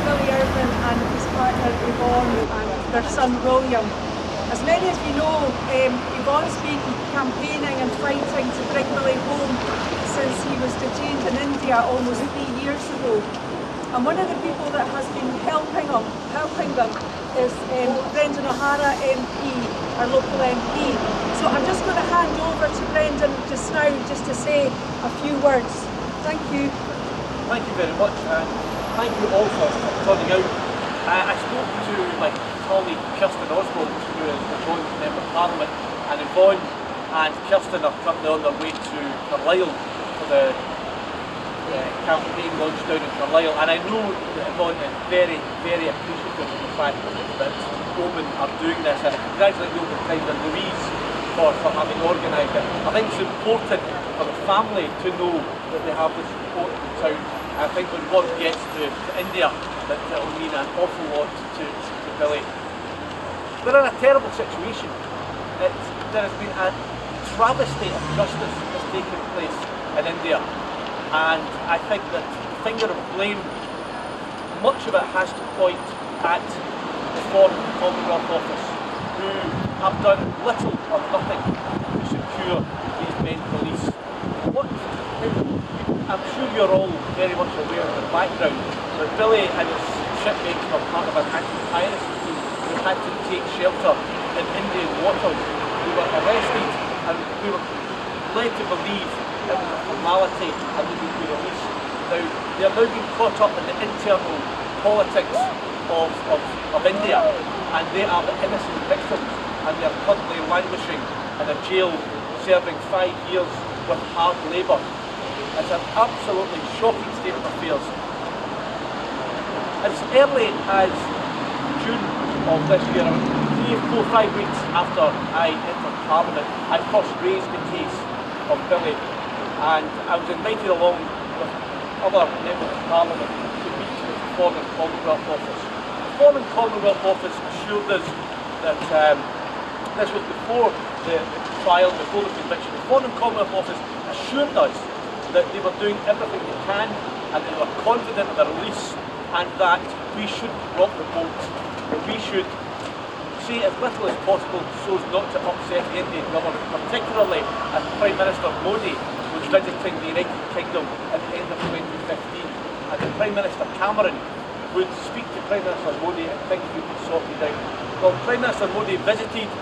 Billy Irving and his partner Yvonne and their son William. As many of you know, Yvonne's been campaigning and fighting to bring Billy home since he was detained in India almost 3 years ago. And one of the people that has been helping them is Brendan O'Hara MP, our local MP. So I'm just going to hand over to Brendan just now just to say a few words. Thank you. Thank you very much, and thank you all for turning out. I spoke to my colleague Kirsten Oswald, who is the joint Member of Parliament, and Yvonne and Kirsten are currently on their way to Carlisle for the campaign launched down in Carlisle, and I know that Yvonne is very, very appreciative of the fact that Oban are doing this, and I congratulate the Oban Times and Louise for having organised it. I think it's important for the family to know that they have the support of the town. I think when word gets to India, that it will mean an awful lot to Billy. We're in a terrible situation. There has been a travesty of justice that's taken place in India, and I think that the finger of blame, much of it has to point at the Foreign Commonwealth Office, who have done little or nothing to secure these men released. I'm sure you're all very much aware of the background, that Billy and his shipmates were part of an anti-piracy team who had to take shelter in Indian waters. We were arrested and we were led to believe it was a formality and they would be released. Now, they are now being caught up in the internal politics of India, and they are the innocent victims, and they are currently languishing in a jail serving 5 years with hard labour. It's an absolutely shocking state of affairs. As early as June of this year, 3, 4, 5 weeks after I entered Parliament, I first raised the case of Billy, and I was invited along with other members of Parliament to meet with the Foreign Commonwealth Office. The Foreign Commonwealth Office assured us that this was before the trial, before the conviction. The Foreign Commonwealth Office assured us that they were doing everything they can and they were confident of the release, and that we should rock the boat, that we should say as little as possible so as not to upset the Indian government, particularly as Prime Minister Modi was visiting the United Kingdom at the end of 2015, and the Prime Minister Cameron would speak to Prime Minister Modi and things would be sorted out. Well, Prime Minister Modi visited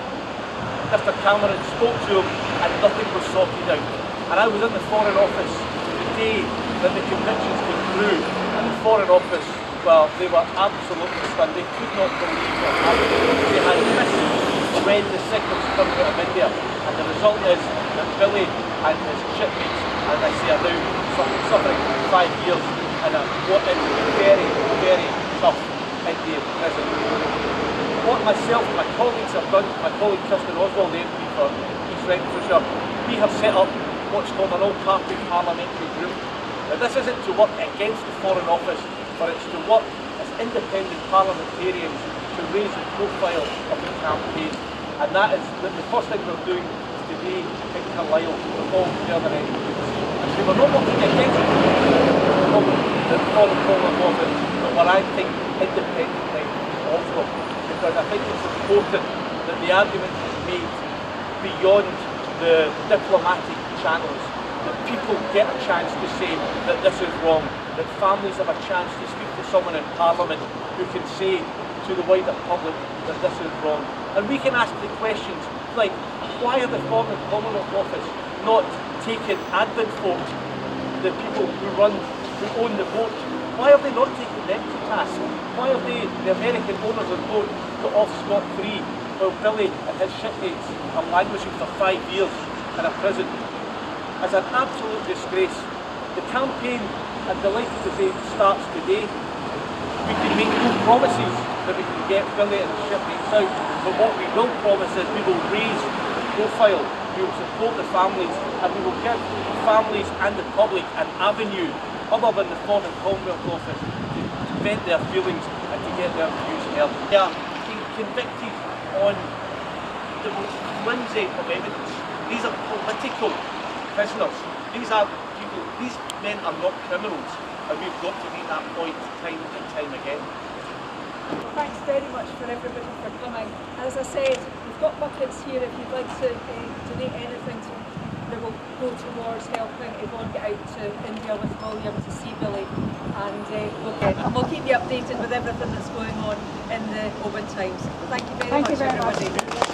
Mr Cameron, spoke to him, and nothing was sorted out. And I was in the Foreign Office the day that the convictions came through, and the Foreign Office, well, they were absolutely stunned. They could not believe what happened. They had misread the signals coming out of India, and the result is that Billy and his shipmates, as I say, are now suffering 5 years in what is a very, very tough Indian prison. What myself and my colleagues have done, my colleague Kirsten Oswald, the MP for East Renfrewshire, we have set up what's called an all-party parliamentary group. Now, this isn't to work against the Foreign Office, but it's to work as independent parliamentarians to raise the profile of the campaign. And that is the first thing we're doing is today in Carlisle with all the other MPs. And so we're not working against the Foreign Commonwealth Office, but we're acting independently of them, because I think it's important that the argument is made beyond the diplomatic channels, that people get a chance to say that this is wrong, that families have a chance to speak to someone in Parliament who can say to the wider public that this is wrong. And we can ask the questions like, why are the Foreign Commonwealth Office not taking advent folk, the people who own the boat, why have they not taken them to task? Why have the American owners of the boat got off scot-free while Billy and his shipmates are languishing for 5 years in a prison, is an absolute disgrace. The campaign, I'm delighted to say, starts today. We can make no promises that we can get Billy and his shipmates out, but what we will promise is we will raise the profile, we will support the families, and we will give families and the public an avenue other than the Foreign Commonwealth Office to vent their feelings and to get their views heard. They are being convicted on the most flimsy of evidence. These are political prisoners. These men are not criminals, and we've got to make that point time and time again. Thanks very much for everybody for coming. As I said, we've got buckets here if you'd like to donate anything that will go towards helping Yvonne get out to India with William to see Billy, and we'll keep you updated with everything that's going on in the Oban Times. Thank you very much, everybody.